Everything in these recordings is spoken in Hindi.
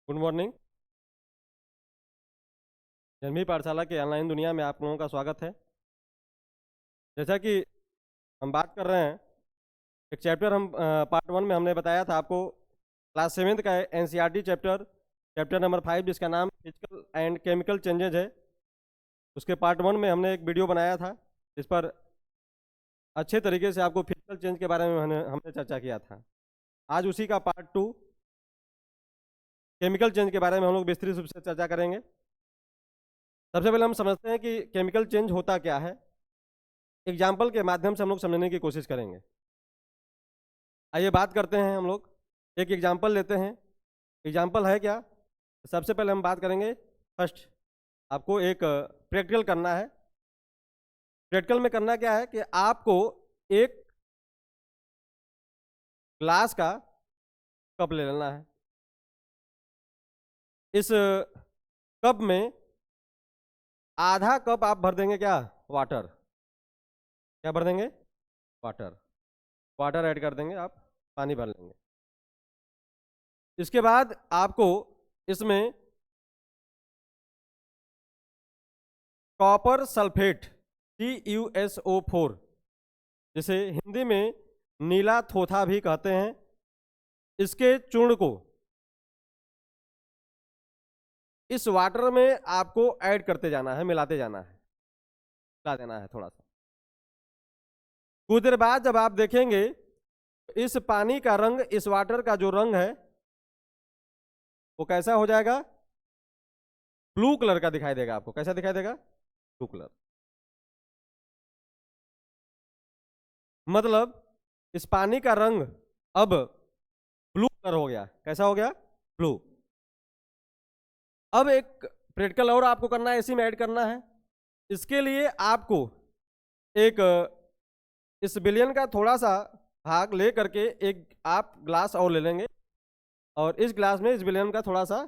Good morning. जन्मी पाठशाला के ऑनलाइन दुनिया में आप लोगों का स्वागत है। जैसा कि हम बात कर रहे हैं, एक चैप्टर हम पार्ट 1 में हमने बताया था आपको, क्लास 7th का एनसीईआरटी चैप्टर चैप्टर नंबर 5 जिसका नाम फिजिकल एंड केमिकल चेंजेज है। उसके पार्ट 1 में हमने एक वीडियो बनाया था जिस पर अच्छे तरीके से आपको फिजिकल चेंज के बारे में हमने चर्चा किया था। आज उसी का पार्ट 2 केमिकल चेंज के बारे में हम लोग विस्तृत रूप से चर्चा करेंगे। सबसे पहले हम समझते हैं कि केमिकल चेंज होता क्या है। एग्जाम्पल के माध्यम से हम लोग समझने की कोशिश करेंगे। आइए बात करते हैं, हम लोग एक एग्जाम्पल लेते हैं। एग्जाम्पल है क्या? सबसे पहले हम बात करेंगे, फर्स्ट आपको एक प्रैक्टिकल करना है। प्रैक्टिकल में करना क्या है कि आपको एक ग्लास का कप ले लेना है। इस कप में आधा कप आप भर देंगे क्या? वाटर। क्या भर देंगे? वाटर। वाटर ऐड कर देंगे, आप पानी भर लेंगे। इसके बाद आपको इसमें कॉपर सल्फेट CuSO4, जिसे हिंदी में नीला थोथा भी कहते हैं, इसके चूर्ण को इस वाटर में आपको ऐड करते जाना है, मिलाते जाना है, मिला देना है थोड़ा सा। कुछ देर बाद जब आप देखेंगे इस पानी का रंग, इस वाटर का जो रंग है वो कैसा हो जाएगा? ब्लू कलर का दिखाई देगा आपको। कैसा दिखाई देगा? Blue colour. मतलब इस पानी का रंग अब ब्लू कलर हो गया। कैसा हो गया? ब्लू। अब एक प्रैक्टिकल और आपको करना है, इसी में ऐड करना है। इसके लिए आपको एक इस बिलियन का थोड़ा सा भाग ले करके एक आप ग्लास और ले लेंगे, और इस ग्लास में इस बिलियन का थोड़ा सा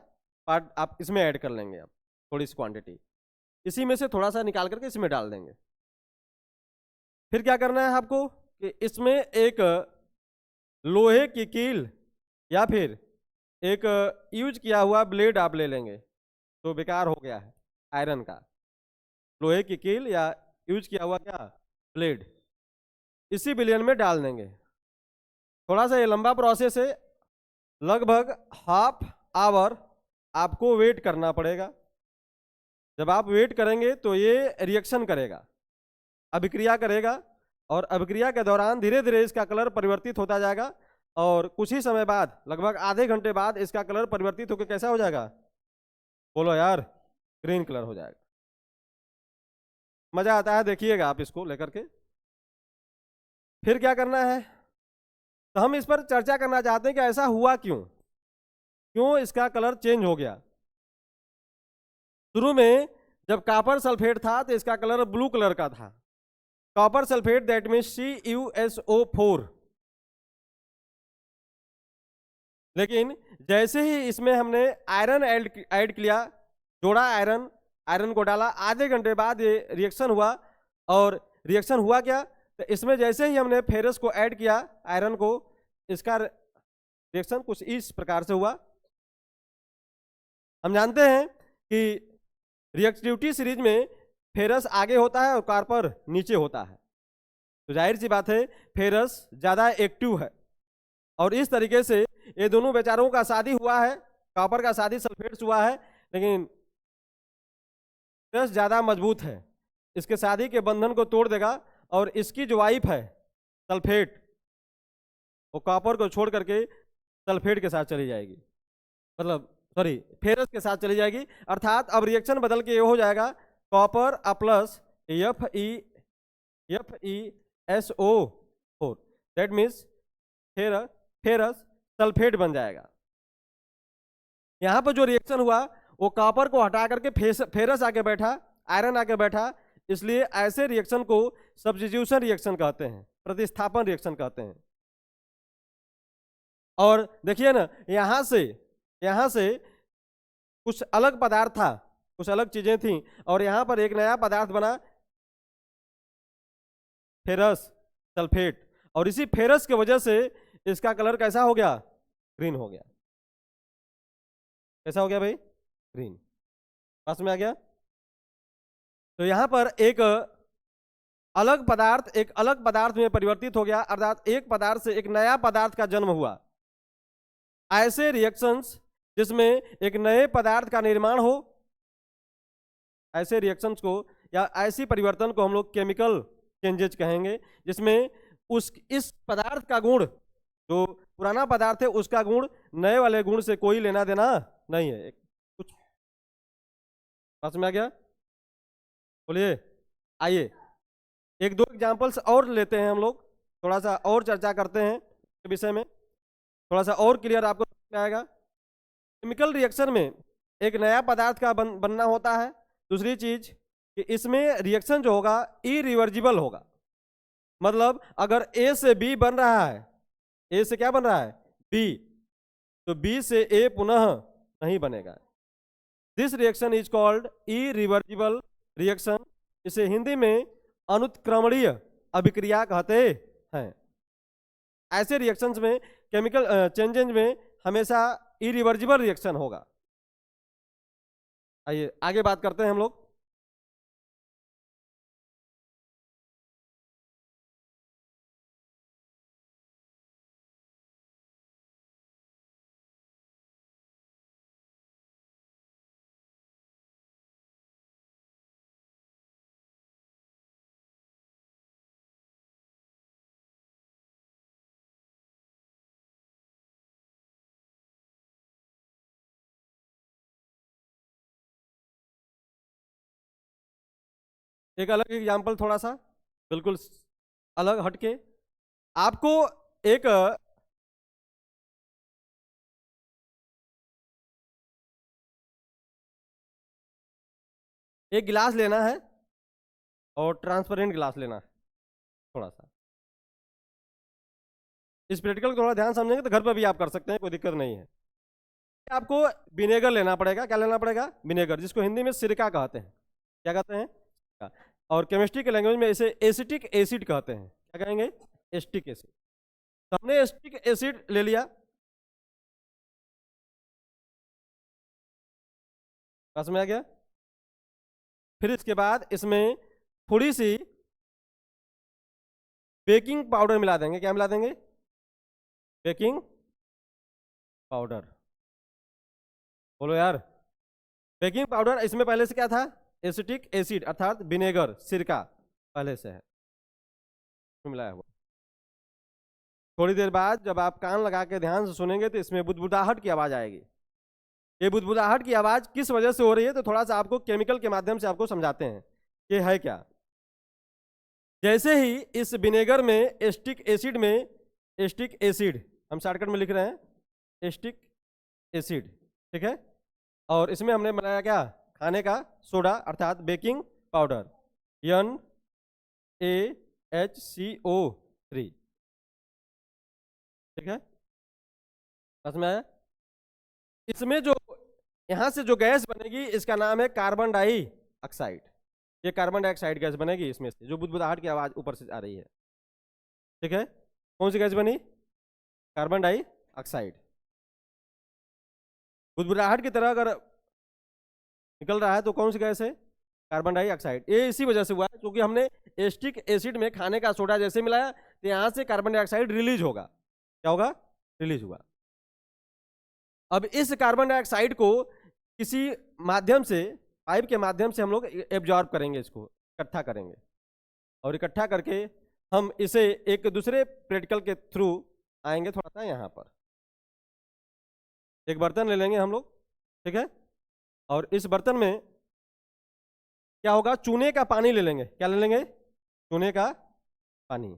पार्ट आप इसमें ऐड कर लेंगे। आप थोड़ी सी क्वांटिटी इसी में से थोड़ा सा निकाल करके इसमें डाल देंगे। फिर क्या करना है आपको कि इसमें एक लोहे की कील या फिर एक यूज किया हुआ ब्लेड आप ले लेंगे, तो बेकार हो गया है आयरन का। लोहे की कील या यूज किया हुआ क्या? ब्लेड इसी बिलियन में डाल देंगे। थोड़ा सा ये लंबा प्रोसेस है, लगभग हाफ आवर आपको वेट करना पड़ेगा। जब आप वेट करेंगे तो ये रिएक्शन करेगा, अभिक्रिया करेगा, और अभिक्रिया के दौरान धीरे धीरे इसका कलर परिवर्तित होता जाएगा, और कुछ ही समय बाद, लगभग आधे घंटे बाद, इसका कलर परिवर्तित होकर कैसा हो जाएगा? बोलो यार, ग्रीन कलर हो जाएगा। मजा आता है, देखिएगा आप इसको लेकर के। फिर क्या करना है, तो हम इस पर चर्चा करना चाहते हैं कि ऐसा हुआ क्यों, क्यों इसका कलर चेंज हो गया। शुरू में जब कॉपर सल्फेट था तो इसका कलर ब्लू कलर का था। Copper sulphate that means CuSO4। लेकिन जैसे ही इसमें हमने आयरन ऐड किया, जोड़ा आयरन, आयरन को डाला, आधे घंटे बाद ये रिएक्शन हुआ। और रिएक्शन हुआ क्या? तो इसमें जैसे ही हमने फेरस को ऐड किया, आयरन को, इसका रिएक्शन कुछ इस प्रकार से हुआ। हम जानते हैं कि रिएक्टिविटी सीरीज में फेरस आगे होता है और कॉपर नीचे होता है, तो जाहिर सी बात है फेरस ज्यादा एक्टिव है। और इस तरीके से ये दोनों बेचारों का शादी हुआ है, कॉपर का शादी सल्फेट से हुआ है, लेकिन फेरस ज्यादा मजबूत है, इसके शादी के बंधन को तोड़ देगा। और इसकी जो वाइफ है सल्फेट, वो कॉपर को छोड़ करके सल्फेट के साथ चली जाएगी, मतलब सॉरी फेरस के साथ चली जाएगी। अर्थात अब रिएक्शन बदल के ये हो जाएगा copper plus FeSO4, that means ferrous sulphate बन जाएगा। यहां पर जो रिएक्शन हुआ वो कॉपर को हटा करके फेरस आके बैठा, आयरन आके बैठा, इसलिए ऐसे रिएक्शन को सब्स्टिट्यूशन रिएक्शन कहते हैं, प्रतिस्थापन रिएक्शन कहते हैं। और देखिए ना, यहां से कुछ अलग पदार्थ था, कुछ अलग चीजें थी, और यहां पर एक नया पदार्थ बना, फेरस सल्फेट, और इसी फेरस की वजह से इसका कलर कैसा हो गया? ग्रीन हो गया। कैसा हो गया भाई? ग्रीन। पास में आ गया। तो यहां पर एक अलग पदार्थ में परिवर्तित हो गया, अर्थात एक पदार्थ से एक नया पदार्थ का जन्म हुआ। ऐसे रिएक्शंस जिसमें एक नए पदार्थ का निर्माण हो, ऐसे रिएक्शंस को या ऐसी परिवर्तन को हम लोग केमिकल चेंजेज कहेंगे, जिसमें इस पदार्थ का गुण, जो पुराना पदार्थ है उसका गुण नए वाले गुण से कोई लेना देना नहीं है। कुछ समझ में आ गया? बोलिए। आइए एक दो एग्जांपल्स और लेते हैं हम लोग, थोड़ा सा और चर्चा करते हैं इस विषय में, थोड़ा सा और क्लियर आपको समझ में आएगा। केमिकल रिएक्शन में एक नया पदार्थ का बनना होता है। दूसरी चीज कि इसमें रिएक्शन जो होगा इरिवर्जिबल होगा। मतलब अगर ए से बी बन रहा है, ए से क्या बन रहा है? बी, तो बी से ए पुनः नहीं बनेगा। This reaction is called irreversible reaction. इसे हिंदी में अनुत्क्रमणीय अभिक्रिया कहते हैं। ऐसे रिएक्शंस में, केमिकल चेंजेस में हमेशा इरिवर्जिबल रिएक्शन होगा। आइए आगे बात करते हैं हम लोग। एक अलग एग्जांपल, थोड़ा सा बिल्कुल अलग हटके, आपको एक एक गिलास लेना है और ट्रांसपेरेंट गिलास लेना है। थोड़ा सा इस प्रैक्टिकल को थोड़ा ध्यान समझेंगे तो घर पर भी आप कर सकते हैं, कोई दिक्कत नहीं है। आपको विनेगर लेना पड़ेगा। क्या लेना पड़ेगा? विनेगर, जिसको हिंदी में सिरका कहते हैं। क्या कहते हैं? और केमिस्ट्री के लैंग्वेज में इसे एसिटिक एसिड कहते हैं। क्या कहेंगे? Acetic acid. तो हमने एसिटिक एसिड ले लिया, पास में आ गया। फिर इसके बाद इसमें थोड़ी सी बेकिंग पाउडर मिला देंगे। क्या मिला देंगे? Baking powder. बोलो यार। बेकिंग पाउडर, इसमें पहले से क्या था? एसिटिक एसिड अर्थात विनेगर, सिरका पहले से है मिलाया हुआ। थोड़ी देर बाद जब आप कान लगा के ध्यान से सुनेंगे तो इसमें बुदबुदाहट की आवाज आएगी। ये बुदबुदाहट की आवाज किस वजह से हो रही है, तो थोड़ा सा आपको केमिकल के माध्यम से आपको समझाते हैं कि है क्या। जैसे ही इस विनेगर में एसिटिक एसिड में, एसिटिक एसिड हम शॉर्टकट में लिख रहे हैं एसिटिक एसिड, ठीक है, और इसमें हमने बनाया क्या? खाने का सोडा अर्थात बेकिंग पाउडर, NaHCO3, ठीक है, समझ में आया? इसमें जो यहां से जो गैस बनेगी इसका नाम है कार्बन डाइऑक्साइड। ये कार्बन डाइऑक्साइड गैस बनेगी इसमें से, जो बुदबुदाहट की आवाज ऊपर से आ रही है, ठीक है। कौन सी गैस बनी? Carbon dioxide. बुदबुदाहट की तरह अगर निकल रहा है तो कौन सी गैस है? Carbon dioxide. ये इसी वजह से हुआ है क्योंकि हमने एसिटिक एसिड में खाने का सोडा जैसे मिलाया तो यहां से कार्बन डाइऑक्साइड रिलीज होगा। क्या होगा? रिलीज हुआ। अब इस कार्बन डाइऑक्साइड को किसी माध्यम से, पाइप के माध्यम से हम लोग एब्जॉर्ब करेंगे, इसको इकट्ठा करेंगे, और इकट्ठा करके हम इसे एक दूसरे प्रैक्टिकल के थ्रू आएंगे। थोड़ा सा यहाँ पर एक बर्तन ले लेंगे हम लोग, ठीक है, और इस बर्तन में क्या होगा? चूने का पानी ले लेंगे। क्या ले लेंगे? चूने का पानी।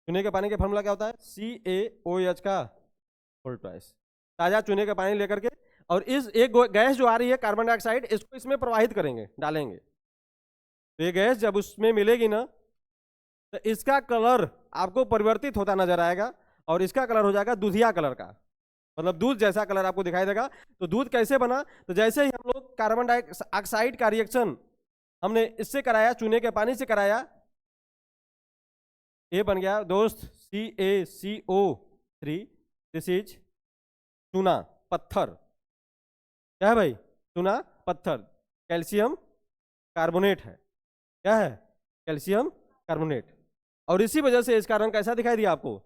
चूने के पानी का फॉर्मूला क्या होता है? CaOH का होल ट्वाइस। ताजा चूने का पानी लेकर के, और इस एक गैस जो आ रही है कार्बन डाइऑक्साइड, इसको इसमें प्रवाहित करेंगे, डालेंगे। तो ये गैस जब उसमें मिलेगी ना तो इसका कलर आपको परिवर्तित होता नजर आएगा, और इसका कलर हो जाएगा दूधिया कलर का, मतलब दूध जैसा कलर आपको दिखाई देगा। तो दूध कैसे बना? तो जैसे ही हम लोग कार्बन डाइऑक्साइड का रिएक्शन हमने इससे कराया, चूने के पानी से कराया, ये बन गया दोस्त CaCO3। दिस इज चूना, पत्थर। क्या है भाई, चूना पत्थर, कैल्शियम कार्बोनेट है, क्या है, कैल्शियम कार्बोनेट। और इसी वजह से इसका रंग कैसा दिखाई दिया आपको,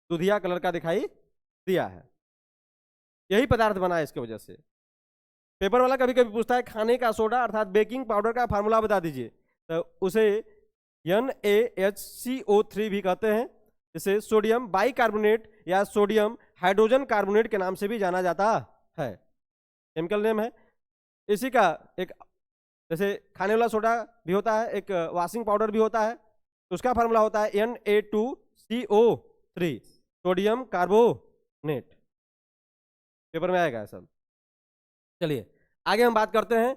दुधिया कलर का दिखाई दिया है, यही पदार्थ बना है इसकी वजह से। पेपर वाला कभी कभी पूछता है खाने का सोडा अर्थात बेकिंग पाउडर का फार्मूला बता दीजिए, तो उसे NaHCO3 भी कहते हैं, जिसे सोडियम बाइकार्बोनेट या सोडियम हाइड्रोजन कार्बोनेट के नाम से भी जाना जाता है, केमिकल नेम है इसी का। एक जैसे खाने वाला सोडा भी होता है, एक वॉशिंग पाउडर भी होता है, तो उसका फार्मूला होता है Na2CO3 सोडियम कार्बोनेट, पेपर में आएगा सब। चलिए आगे हम बात करते हैं,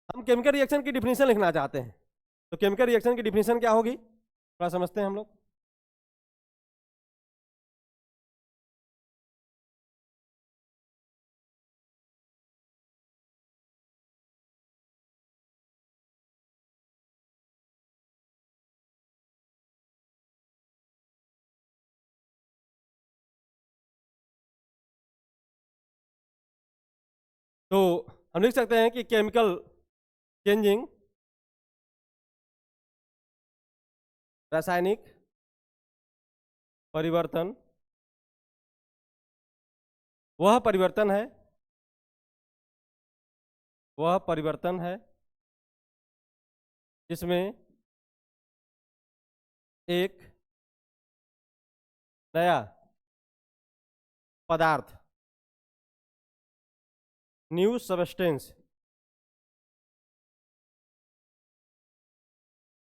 हम केमिकल रिएक्शन की डिफिनीशन लिखना चाहते हैं, तो केमिकल रिएक्शन की डिफिनीशन क्या होगी थोड़ा समझते हैं हम लोग। तो हम लिख सकते हैं कि केमिकल चेंजिंग, रासायनिक परिवर्तन, वह परिवर्तन है जिसमें एक नया पदार्थ, न्यू सब्सटेंस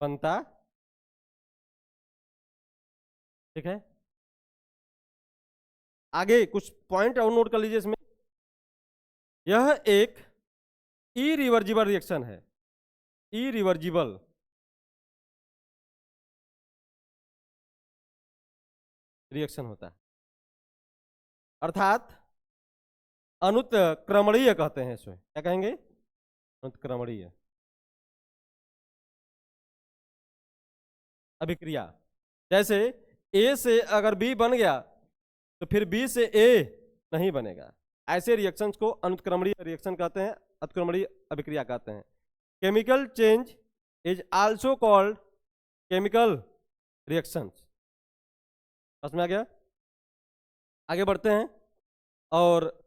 बनता, ठीक है। आगे कुछ पॉइंट और नोट कर लीजिए इसमें, यह एक इरिवर्जिबल रिएक्शन है, इरिवर्जिबल रिएक्शन होता है, अर्थात अनुत्क्रमणीय कहते हैं इसमें, क्या कहेंगे, अनुत्क्रमणीय अभिक्रिया। जैसे ए से अगर बी बन गया तो फिर बी से ए नहीं बनेगा, ऐसे रिएक्शंस को अनुत्क्रमणीय रिएक्शन कहते हैं, अनुत्क्रमणीय अभिक्रिया कहते हैं। Chemical change is also called chemical reactions, समझ में आ गया। आगे बढ़ते हैं, और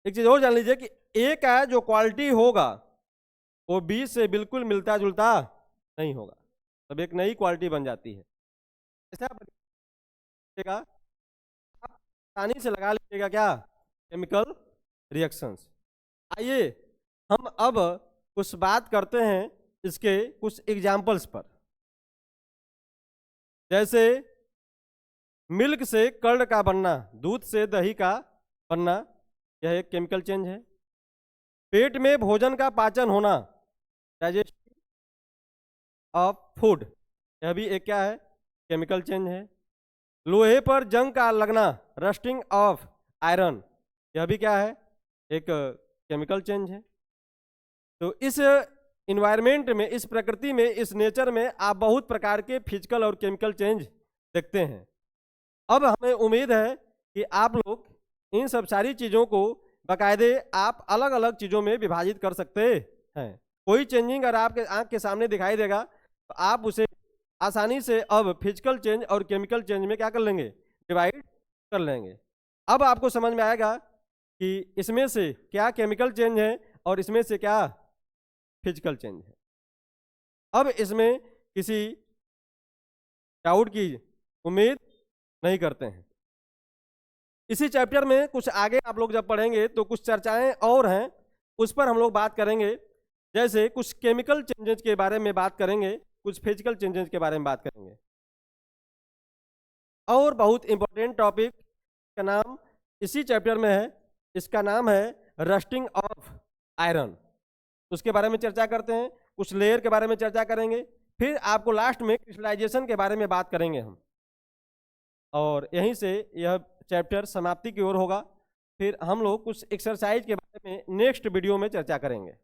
एक चीज और जान लीजिए कि ए का जो क्वालिटी होगा वो बी से बिल्कुल मिलता जुलता नहीं होगा, तब एक नई क्वालिटी बन जाती है। ऐसा आप आसानी से लगा लीजिएगा क्या, केमिकल रिएक्शंस। आइए हम अब कुछ बात करते हैं इसके कुछ एग्जाम्पल्स पर। जैसे मिल्क से कर्ड का बनना, दूध से दही का बनना, यह एक केमिकल चेंज है। पेट में भोजन का पाचन होना, डाइजेशन ऑफ फूड, यह भी एक क्या है, केमिकल चेंज है। लोहे पर जंग का लगना, रस्टिंग ऑफ आयरन, यह भी क्या है, एक केमिकल चेंज है। तो इस इन्वायरमेंट में, इस प्रकृति में, इस नेचर में आप बहुत प्रकार के फिजिकल और केमिकल चेंज देखते हैं। अब हमें उम्मीद है कि आप लोग इन सब सारी चीज़ों को बाकायदे आप अलग अलग चीज़ों में विभाजित कर सकते हैं। कोई चेंजिंग अगर आपके आंख के सामने दिखाई देगा तो आप उसे आसानी से अब फिजिकल चेंज और केमिकल चेंज में क्या कर लेंगे, डिवाइड कर लेंगे। अब आपको समझ में आएगा कि इसमें से क्या केमिकल चेंज है और इसमें से क्या फिजिकल चेंज है। अब इसमें किसी डाउट की उम्मीद नहीं करते हैं। इसी चैप्टर में कुछ आगे आप लोग जब पढ़ेंगे तो कुछ चर्चाएं और हैं, उस पर हम लोग बात करेंगे। जैसे कुछ केमिकल चेंजेस के बारे में बात करेंगे, कुछ फिजिकल चेंजेस के बारे में बात करेंगे, और बहुत इंपॉर्टेंट टॉपिक का नाम इसी चैप्टर में है, इसका नाम है रस्टिंग ऑफ आयरन। उसके बारे में चर्चा करते हैं, कुछ लेयर के बारे में चर्चा करेंगे, फिर आपको लास्ट में क्रिस्टलाइजेशन के बारे में बात करेंगे हम, और यहीं से यह चैप्टर समाप्ति की ओर होगा। फिर हम लोग कुछ एक्सरसाइज के बारे में नेक्स्ट वीडियो में चर्चा करेंगे।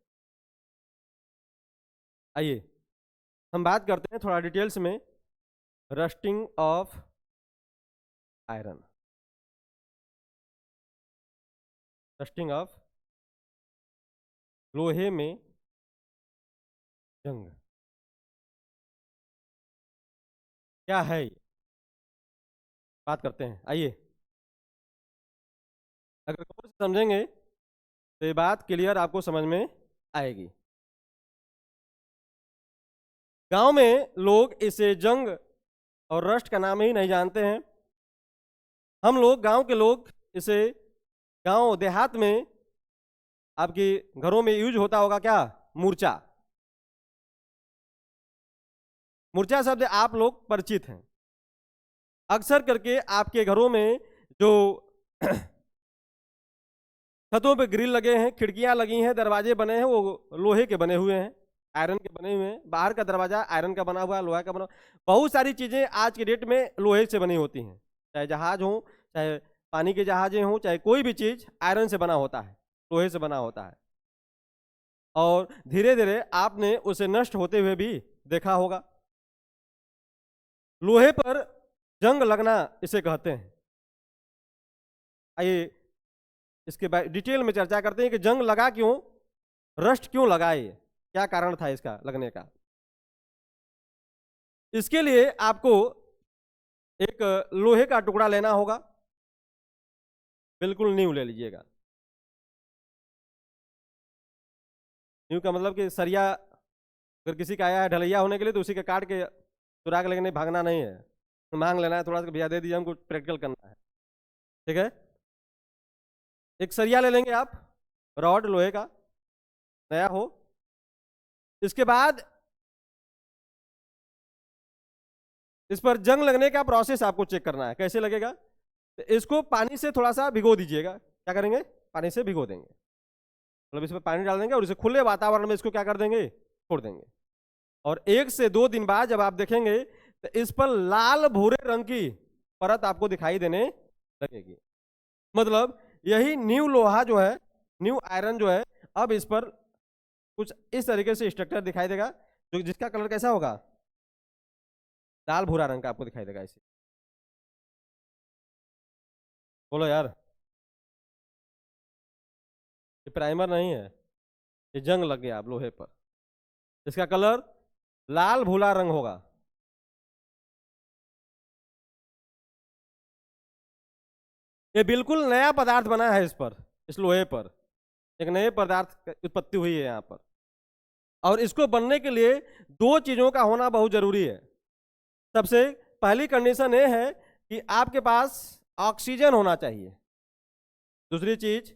आइए हम बात करते हैं थोड़ा डिटेल्स में rusting of iron, rusting of लोहे में जंग क्या है ये? बात करते हैं, आइए। अगर गौर से समझेंगे तो ये बात क्लियर आपको समझ में आएगी। गांव में लोग इसे जंग और रस्ट का नाम ही नहीं जानते हैं। हम लोग गांव के लोग इसे गांव देहात में आपके घरों में यूज होता होगा क्या, मूर्छा। मूर्छा शब्द आप लोग परिचित हैं। अक्सर करके आपके घरों में जो छतों पे ग्रिल लगे हैं, खिड़कियां लगी हैं, दरवाजे बने हैं, वो लोहे के बने हुए हैं, आयरन के बने हुए हैं। बाहर का दरवाजा आयरन का बना हुआ है, लोहा का बना। बहुत सारी चीजें आज के डेट में लोहे से बनी होती हैं, चाहे जहाज हो, चाहे पानी के जहाजें हों, चाहे कोई भी चीज आयरन से बना होता है, लोहे से बना होता है। और धीरे धीरे आपने उसे नष्ट होते हुए भी देखा होगा। लोहे पर जंग लगना इसे कहते हैं। आइए इसके डिटेल में चर्चा करते हैं कि जंग लगा क्यों, रस्ट क्यों लगा, ये क्या कारण था इसका लगने का। इसके लिए आपको एक लोहे का टुकड़ा लेना होगा, बिल्कुल न्यू ले लीजिएगा। न्यू का मतलब कि सरिया अगर किसी का आया है ढलैया होने के लिए तो उसी के काट के चुरा के लेके भागना नहीं है, मांग लेना है थोड़ा सा, भैया दे दीजिए हमको प्रैक्टिकल करना है, ठीक है। एक सरिया ले लेंगे आप, रॉड लोहे का नया हो। इसके बाद इस पर जंग लगने का प्रोसेस आपको चेक करना है, कैसे लगेगा। तो इसको पानी से थोड़ा सा भिगो दीजिएगा। क्या करेंगे, पानी से भिगो देंगे, मतलब इसमें पानी डाल देंगे और इसे खुले वातावरण में इसको क्या कर देंगे, छोड़ देंगे। और 1 से 2 दिन बाद जब आप देखेंगे तो इस पर लाल भूरे रंग की परत आपको दिखाई देने लगेगी। मतलब यही न्यू लोहा जो है, न्यू आयरन जो है, अब इस पर कुछ इस तरीके से स्ट्रक्चर दिखाई देगा, जो जिसका कलर कैसा होगा, लाल भूरा रंग का आपको दिखाई देगा इसे। बोलो यार, ये प्राइमर नहीं है, ये जंग लग गया आप लोहे पर, इसका कलर लाल भूरा रंग होगा। ये बिल्कुल नया पदार्थ बना है इस पर, इस लोहे पर एक नए पदार्थ की उत्पत्ति हुई है यहाँ पर। और इसको बनने के लिए 2 चीजों का होना बहुत जरूरी है। सबसे पहली कंडीशन ये है कि आपके पास ऑक्सीजन होना चाहिए। दूसरी चीज,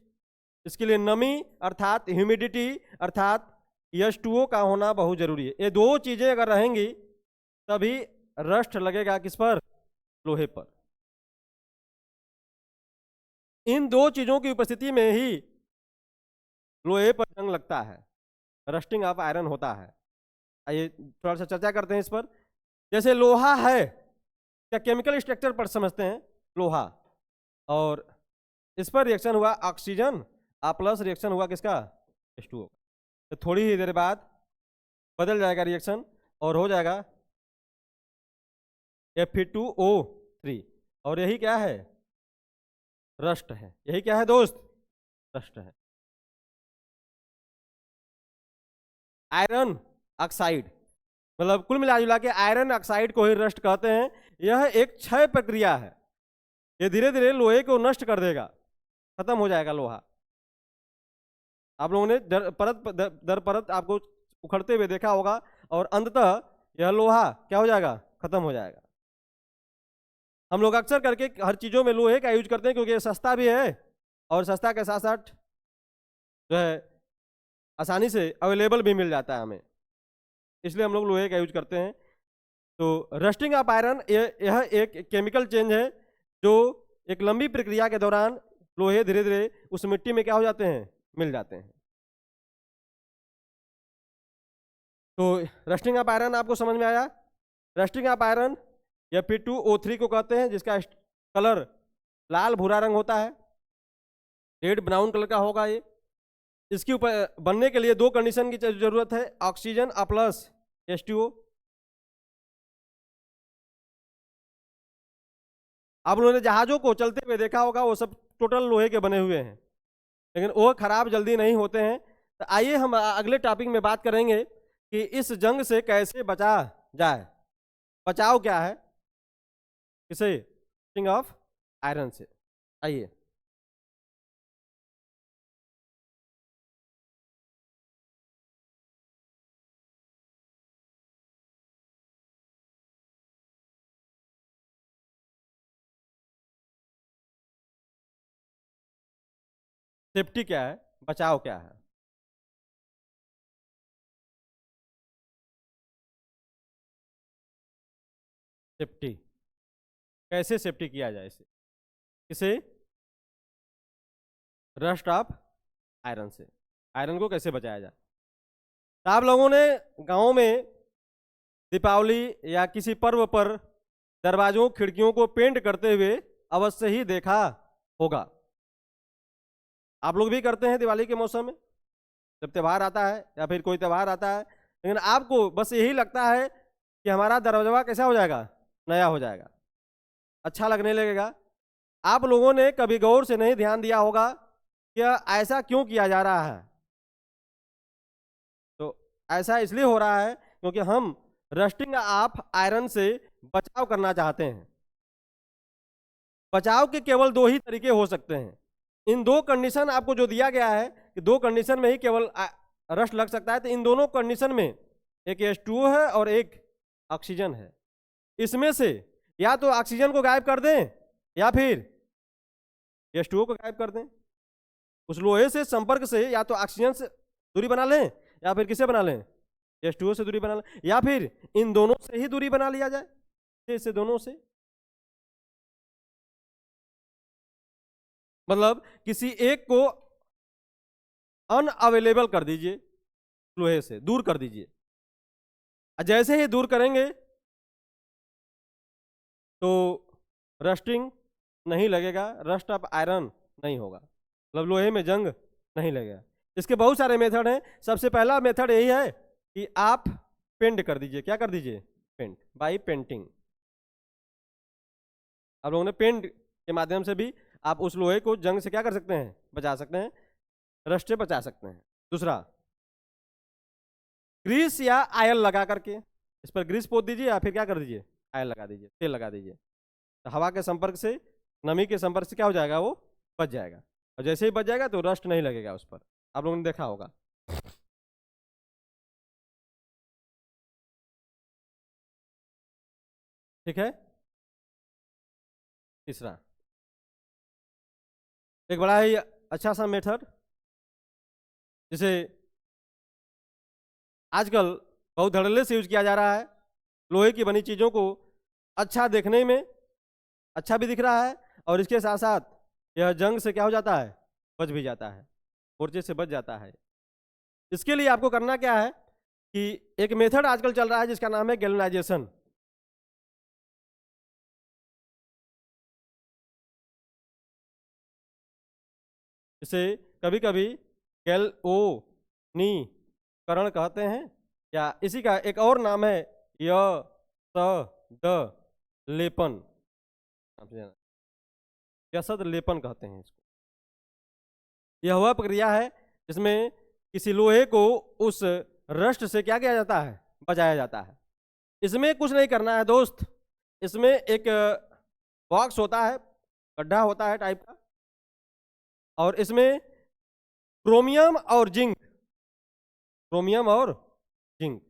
इसके लिए नमी अर्थात ह्यूमिडिटी अर्थात H2O का होना बहुत जरूरी है। ये 2 चीजें अगर रहेंगी तभी रस्ट लगेगा किस पर, लोहे पर। इन 2 चीजों की उपस्थिति में ही लोहे पर जंग लगता है, रस्टिंग ऑफ आयरन होता है। आइए थोड़ा सा चर्चा करते हैं इस पर। जैसे लोहा है, क्या केमिकल स्ट्रक्चर पर समझते हैं लोहा, और इस पर रिएक्शन हुआ ऑक्सीजन, प्लस रिएक्शन हुआ किसका, H2O। तो थोड़ी ही देर बाद बदल जाएगा रिएक्शन और हो जाएगा Fe2O3। और यही क्या है, रस्ट है। यही क्या है दोस्त, रस्ट है। आयरन ऑक्साइड, मतलब कुल मिला जुला के आयरन ऑक्साइड को ही रस्ट कहते हैं। यह एक क्षय प्रक्रिया है, ये धीरे धीरे लोहे को नष्ट कर देगा, खत्म हो जाएगा लोहा। आप लोगों ने परत दर परत आपको उखड़ते हुए देखा होगा, और अंततः यह लोहा क्या हो जाएगा, खत्म हो जाएगा। हम लोग अक्सर करके हर चीजों में लोहे का यूज करते हैं क्योंकि ये सस्ता भी है, और सस्ता के साथ साथ जो है आसानी से अवेलेबल भी मिल जाता है हमें, इसलिए हम लोग लोहे का यूज करते हैं। तो रस्टिंग ऑफ आयरन यह एक केमिकल चेंज है जो एक लंबी प्रक्रिया के दौरान लोहे धीरे धीरे उस मिट्टी में क्या हो जाते हैं, मिल जाते हैं। तो रस्टिंग ऑफ आयरन आपको समझ में आया। रस्टिंग ऑफ आयरन या Fe2O3 को कहते हैं, जिसका कलर लाल भूरा रंग होता है, रेड ब्राउन कलर का होगा ये। इसके ऊपर बनने के लिए 2 कंडीशन की जरूरत है, ऑक्सीजन प्लस H2O। आप लोगों ने जहाजों को चलते हुए देखा होगा, वो सब टोटल लोहे के बने हुए हैं, लेकिन वो खराब जल्दी नहीं होते हैं। तो आइए हम अगले टॉपिक में बात करेंगे कि इस जंग से कैसे बचा जाए। बचाव क्या है, किसे, किंग ऑफ आयरन से। आइए, सेफ्टी क्या है, बचाव क्या है। सेफ्टी, कैसे सेफ्टी किया जाए इसे, किसे, रस्ट ऑफ आयरन से, आयरन को कैसे बचाया जाए। तो आप लोगों ने गांव में दीपावली या किसी पर्व पर दरवाजों खिड़कियों को पेंट करते हुए अवश्य ही देखा होगा। आप लोग भी करते हैं दिवाली के मौसम में, जब त्यौहार आता है या फिर कोई त्यौहार आता है, लेकिन आपको बस यही लगता है कि हमारा दरवाजा कैसा हो जाएगा, नया हो जाएगा, अच्छा लगने लगेगा। आप लोगों ने कभी गौर से नहीं ध्यान दिया होगा कि ऐसा क्यों किया जा रहा है। तो ऐसा इसलिए हो रहा है क्योंकि हम रस्टिंग ऑफ आयरन से बचाव करना चाहते हैं। बचाव के केवल दो ही तरीके हो सकते हैं। इन दो कंडीशन आपको जो दिया गया है कि दो कंडीशन में ही केवल रस्ट लग सकता है, तो इन दोनों कंडीशन में एक H2O है और एक ऑक्सीजन है। इसमें से या तो ऑक्सीजन को गायब कर दें या फिर H2O को गायब कर दें। उस लोहे से संपर्क से या तो ऑक्सीजन से दूरी बना लें या फिर किसे बना लें, H2O से दूरी बना लें, या फिर इन दोनों से ही दूरी बना लिया जाए, से दोनों से। मतलब किसी एक को अनअवेलेबल कर दीजिए, लोहे से दूर कर दीजिए। जैसे ही दूर करेंगे तो रस्टिंग नहीं लगेगा, रस्ट ऑफ आयरन नहीं होगा, मतलब लोहे में जंग नहीं लगेगा। इसके बहुत सारे मेथड हैं। सबसे पहला मेथड यही है कि आप पेंट कर दीजिए। क्या कर दीजिए, पेंट, बाई पेंटिंग। आप लोगों ने पेंट के माध्यम से भी आप उस लोहे को जंग से क्या कर सकते हैं, बचा सकते हैं, रस्ट से बचा सकते हैं। दूसरा, ग्रीस या आयल लगा करके इस पर ग्रीस पोत दीजिए या फिर क्या कर दीजिए, आयल लगा दीजिए, तेल लगा दीजिए। तो हवा के संपर्क से, नमी के संपर्क से क्या हो जाएगा, वो बच जाएगा। और जैसे ही बच जाएगा तो रस्ट नहीं लगेगा उस पर। आप लोगों ने देखा होगा। ठीक है। तीसरा, एक बड़ा ही अच्छा सा मेथड जिसे आजकल बहुत धड़ल्ले से यूज किया जा रहा है। लोहे की बनी चीजों को अच्छा देखने में अच्छा भी दिख रहा है और इसके साथ साथ यह जंग से क्या हो जाता है, बच भी जाता है, मोर्चे से बच जाता है। इसके लिए आपको करना क्या है कि एक मेथड आजकल चल रहा है जिसका नाम है गैल्वेनाइजेशन। इसे कभी कभी गैल्वेनीकरण कहते हैं, या इसी का एक और नाम है लेपन, यसद लेपन कहते हैं इसको। यह वह प्रक्रिया है जिसमें किसी लोहे को उस रस्ट से क्या किया जाता है, बचाया जाता है। इसमें कुछ नहीं करना है दोस्त। इसमें एक बॉक्स होता है, गड्ढा होता है टाइप का, और इसमें क्रोमियम और जिंक, क्रोमियम और जिंक,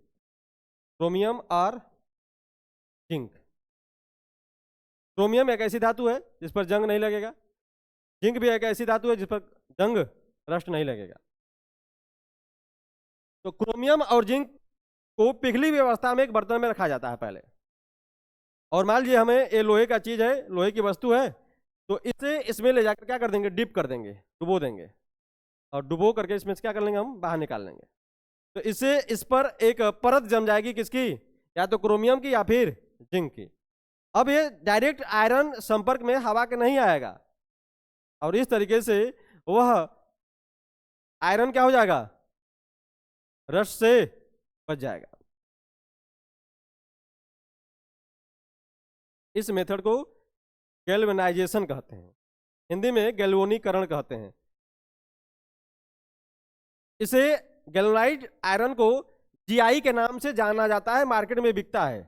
क्रोमियम और जिंक। क्रोमियम एक ऐसी धातु है जिस पर जंग नहीं लगेगा। जिंक भी एक ऐसी धातु है जिस पर जंग, रस्ट नहीं लगेगा। तो क्रोमियम और जिंक को पिघली हुई अवस्था में एक बर्तन में रखा जाता है पहले। और मान लीजिए हमें ये लोहे का चीज है, लोहे की वस्तु है, तो इसे इसमें ले जाकर क्या कर देंगे, डिप कर देंगे, डुबो देंगे, और डुबो करके इसमें से क्या कर लेंगे, हम बाहर निकाल लेंगे। तो इससे इस पर एक परत जम जाएगी, किसकी, या तो क्रोमियम की या फिर जिंक की। अब ये डायरेक्ट आयरन संपर्क में हवा के नहीं आएगा, और इस तरीके से वह आयरन क्या हो जाएगा, रस्ट से बच जाएगा। इस मेथड को गैल्वेनाइजेशन कहते हैं, हिंदी में गैल्वेनीकरण कहते हैं। इसे गैल्वेनाइज्ड आयरन को जीआई के नाम से जाना जाता है, मार्केट में बिकता है।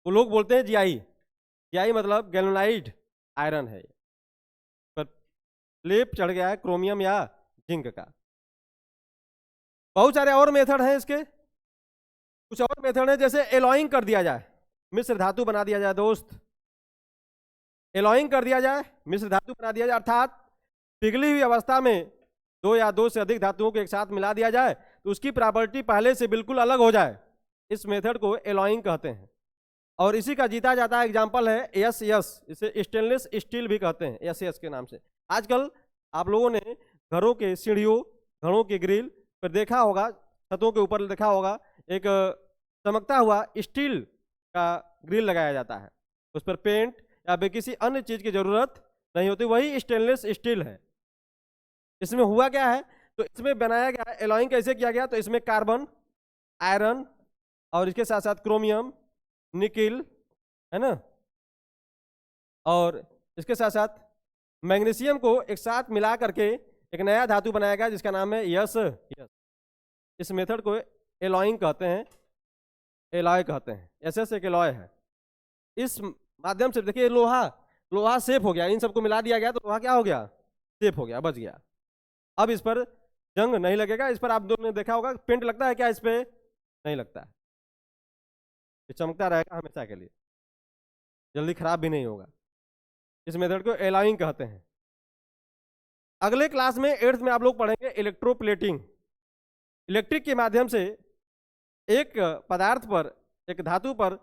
वो लोग बोलते हैं जीआई, जीआई मतलब गैल्वेनाइज्ड आयरन है। पर लेप चढ़ गया है क्रोमियम या जिंक का। बहुत सारे और मेथड हैं इसके, कुछ और मेथड है, जैसे एलॉइंग कर दिया जाए, मिश्र धातु बना दिया जाए दोस्त, एलॉइंग कर दिया जाए, मिश्र धातु बना दिया जाए, अर्थात पिघली हुई अवस्था में दो या दो से अधिक धातुओं को एक साथ मिला दिया जाए तो उसकी प्रॉपर्टी पहले से बिल्कुल अलग हो जाए। इस मेथड को एलॉइंग कहते हैं और इसी का जीता जाता एग्जाम्पल है एस एस, इसे स्टेनलेस स्टील भी कहते हैं एस एस के नाम से। आजकल आप लोगों ने घरों के सीढ़ियों, घरों के ग्रिल पर देखा होगा, छतों के ऊपर देखा होगा, एक चमकता हुआ स्टील का ग्रिल लगाया जाता है, उस पर पेंट या फिर किसी अन्य चीज की जरूरत नहीं होती, वही स्टेनलेस स्टील है। इसमें हुआ क्या है, तो इसमें बनाया गया एलॉइंग कैसे किया गया, तो इसमें कार्बन, आयरन और इसके साथ साथ क्रोमियम, निकिल, है ना, और इसके साथ साथ मैग्नीशियम को एक साथ मिला करके एक नया धातु बनाया गया जिसका नाम है यस। इस मेथड को एलॉइंग कहते हैं, एलॉय कहते हैं, एस एक एलॉय है। इस माध्यम से देखिए लोहा, लोहा सेफ हो गया, इन सबको मिला दिया गया तो लोहा क्या हो गया, सेफ हो गया, बच गया। अब इस पर जंग नहीं लगेगा। इस पर आप दोनों ने देखा होगा पेंट लगता है क्या, इस पे नहीं लगता है, ये चमकता रहेगा हमेशा के लिए, जल्दी खराब भी नहीं होगा। इस मेथड को एलॉइंग कहते हैं। अगले क्लास में 8th में आप लोग पढ़ेंगे इलेक्ट्रोप्लेटिंग। इलेक्ट्रिक के माध्यम से एक पदार्थ पर, एक धातु पर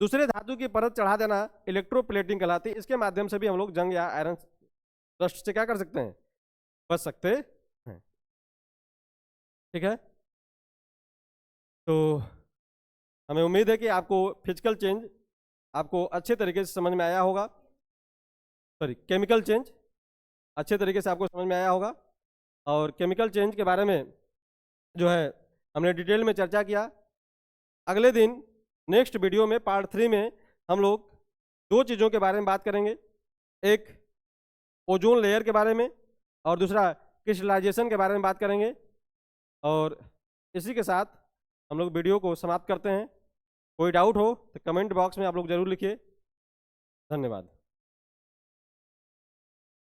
दूसरे धातु की परत चढ़ा देना इलेक्ट्रोप्लेटिंग कहलाती है। इसके माध्यम से भी हम लोग जंग या आयरन रस्ट से क्या कर सकते हैं, बच सकते हैं। ठीक है, तो हमें उम्मीद है कि आपको फिजिकल चेंज आपको अच्छे तरीके से समझ में आया होगा, सॉरी केमिकल चेंज अच्छे तरीके से आपको समझ में आया होगा। और केमिकल चेंज के बारे में जो है हमने डिटेल में चर्चा किया। अगले दिन नेक्स्ट वीडियो में पार्ट 3 में हम लोग दो चीज़ों के बारे में बात करेंगे, एक ओजोन लेयर के बारे में और दूसरा क्रिस्टलाइजेशन के बारे में बात करेंगे। और इसी के साथ हम लोग वीडियो को समाप्त करते हैं। कोई डाउट हो तो कमेंट बॉक्स में आप लोग जरूर लिखिए। धन्यवाद।